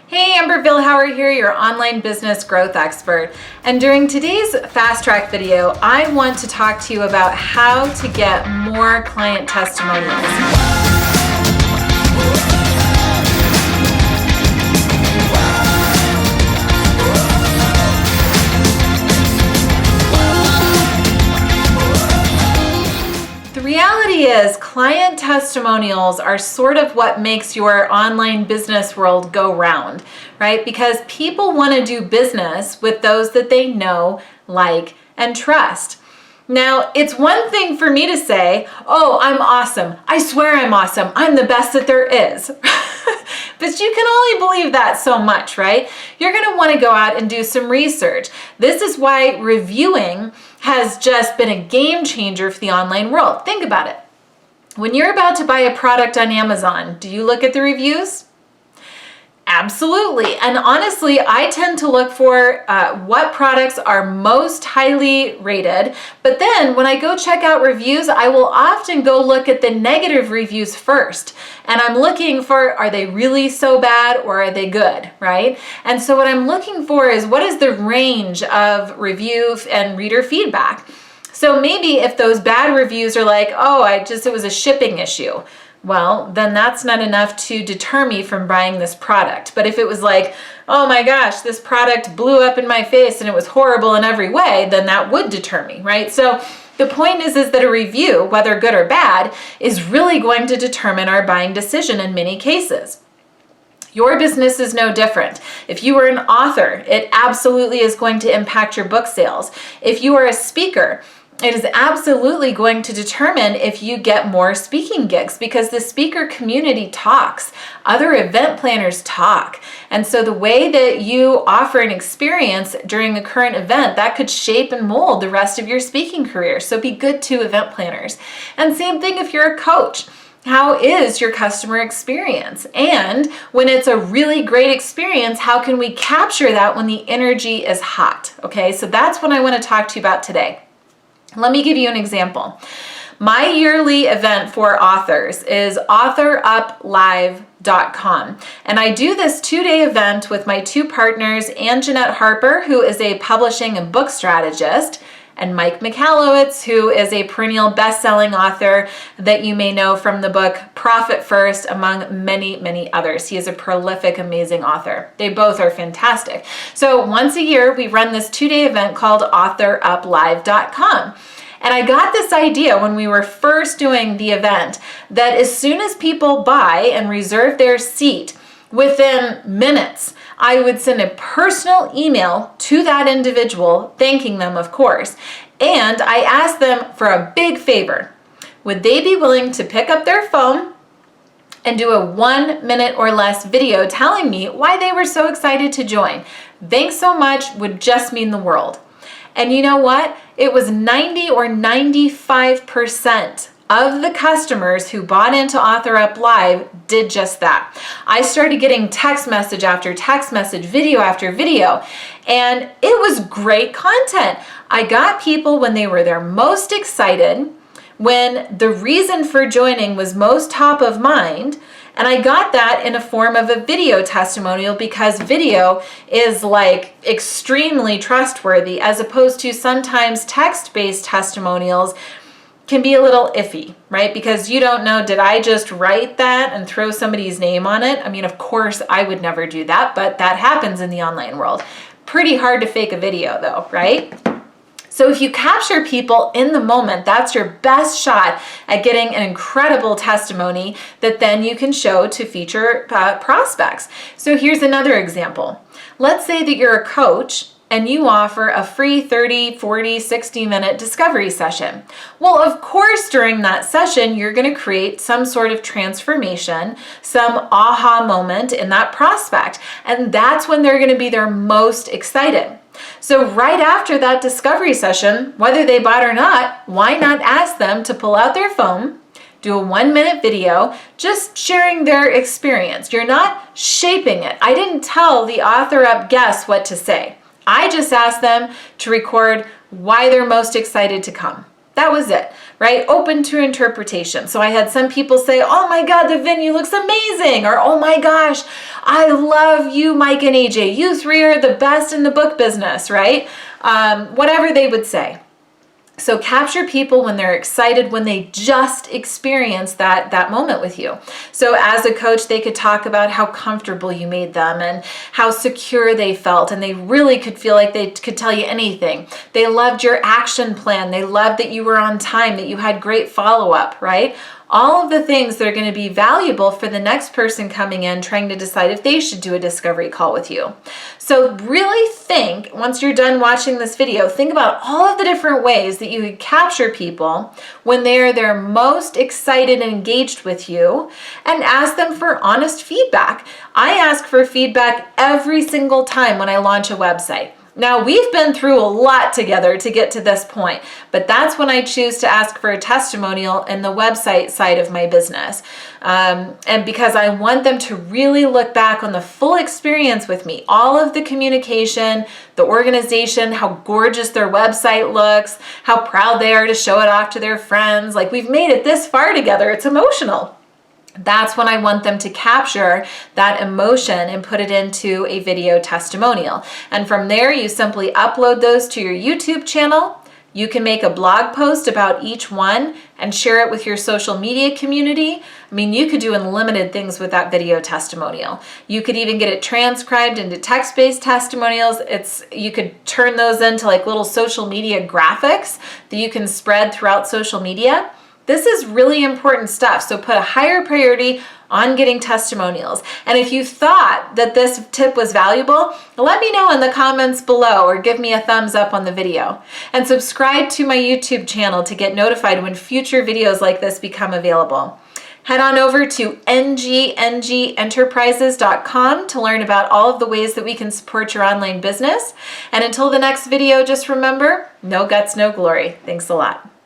Hey, Amber Vilhauer here, your online business growth expert. And during today's fast track video, I want to talk to you about how to get more client testimonials. The reality is client testimonials are sort of what makes your online business world go round, right? Because people want to do business with those that they know, like, and trust. Now, it's one thing for me to say, oh, I'm awesome. I swear I'm awesome. I'm the best that there is. But you can only believe that so much, right? You're going to want to go out and do some research. This is why reviewing has just been a game changer for the online world. Think about it. When you're about to buy a product on Amazon, do you look at the reviews? Absolutely. And honestly, I tend to look for what products are most highly rated. But then when I go check out reviews, I will often go look at the negative reviews first. And I'm looking for, are they really so bad or are they good, right? And so what I'm looking for is what is the range of review and reader feedback. So maybe if those bad reviews are like, oh, it was a shipping issue. Well, then that's not enough to deter me from buying this product. But if it was like, oh my gosh, this product blew up in my face and it was horrible in every way, then that would deter me, right? So the point is that a review, whether good or bad, is really going to determine our buying decision in many cases. Your business is no different. If you are an author, it absolutely is going to impact your book sales. If you are a speaker, it is absolutely going to determine if you get more speaking gigs because the speaker community talks. Other event planners talk. And so the way that you offer an experience during a current event, that could shape and mold the rest of your speaking career. So be good to event planners. And same thing if you're a coach. How is your customer experience? And when it's a really great experience, how can we capture that when the energy is hot? Okay, so that's what I want to talk to you about today. Let me give you an example. My yearly event for authors is authoruplive.com. And I do this 2-day event with my two partners, Ann Jeanette Harper, who is a publishing and book strategist, and Mike Michalowicz, who is a perennial best-selling author that you may know from the book Profit First, among many, many others. He is a prolific, amazing author. They both are fantastic. So once a year, we run this 2-day event called authoruplive.com. And I got this idea when we were first doing the event that as soon as people buy and reserve their seat, within minutes, I would send a personal email to that individual, thanking them, of course, and I asked them for a big favor. Would they be willing to pick up their phone and do a 1-minute or less video telling me why they were so excited to join? Thanks so much would just mean the world. And you know what? It was 90 or 95% of the customers who bought into Author Up Live did just that. I started getting text message after text message, video after video, and it was great content. I got people when they were their most excited, when the reason for joining was most top of mind, and I got that in a form of a video testimonial because video is like extremely trustworthy as opposed to sometimes text-based testimonials can be a little iffy, right? Because you don't know, did I just write that and throw somebody's name on it? I mean, of course, I would never do that, but that happens in the online world. Pretty hard to fake a video though, right? So if you capture people in the moment, that's your best shot at getting an incredible testimony that then you can show to future prospects. So here's another example. Let's say that you're a coach and you offer a free 30, 40, 60-minute discovery session. Well, of course, during that session, you're going to create some sort of transformation, some aha moment in that prospect, and that's when they're going to be their most excited. So right after that discovery session, whether they bought or not, why not ask them to pull out their phone, do a 1-minute video, just sharing their experience. You're not shaping it. I didn't tell the Author Up guests what to say. I just asked them to record why they're most excited to come. That was it, right? Open to interpretation. So I had some people say, oh my God, the venue looks amazing. Or, oh my gosh, I love you, Mike and AJ. You three are the best in the book business, right? Whatever they would say. So capture people when they're excited, when they just experience that moment with you. So as a coach, they could talk about how comfortable you made them and how secure they felt, and they really could feel like they could tell you anything. They loved your action plan. They loved that you were on time, that you had great follow-up, right? All of the things that are going to be valuable for the next person coming in trying to decide if they should do a discovery call with you. So really think, once you're done watching this video, think about all of the different ways that you could capture people when they're most excited and engaged with you, and ask them for honest feedback. I ask for feedback every single time when I launch a website. Now, we've been through a lot together to get to this point, but that's when I choose to ask for a testimonial in the website side of my business. And because I want them to really look back on the full experience with me, all of the communication, the organization, how gorgeous their website looks, how proud they are to show it off to their friends. Like, we've made it this far together. It's emotional. That's when I want them to capture that emotion and put it into a video testimonial. And from there, you simply upload those to your YouTube channel. You can make a blog post about each one and share it with your social media community. I mean, you could do unlimited things with that video testimonial. You could even get it transcribed into text-based testimonials. You could turn those into like little social media graphics that you can spread throughout social media. This is really important stuff, so put a higher priority on getting testimonials. And if you thought that this tip was valuable, let me know in the comments below or give me a thumbs up on the video. And subscribe to my YouTube channel to get notified when future videos like this become available. Head on over to ngnenterprises.com to learn about all of the ways that we can support your online business. And until the next video, just remember, no guts, no glory. Thanks a lot.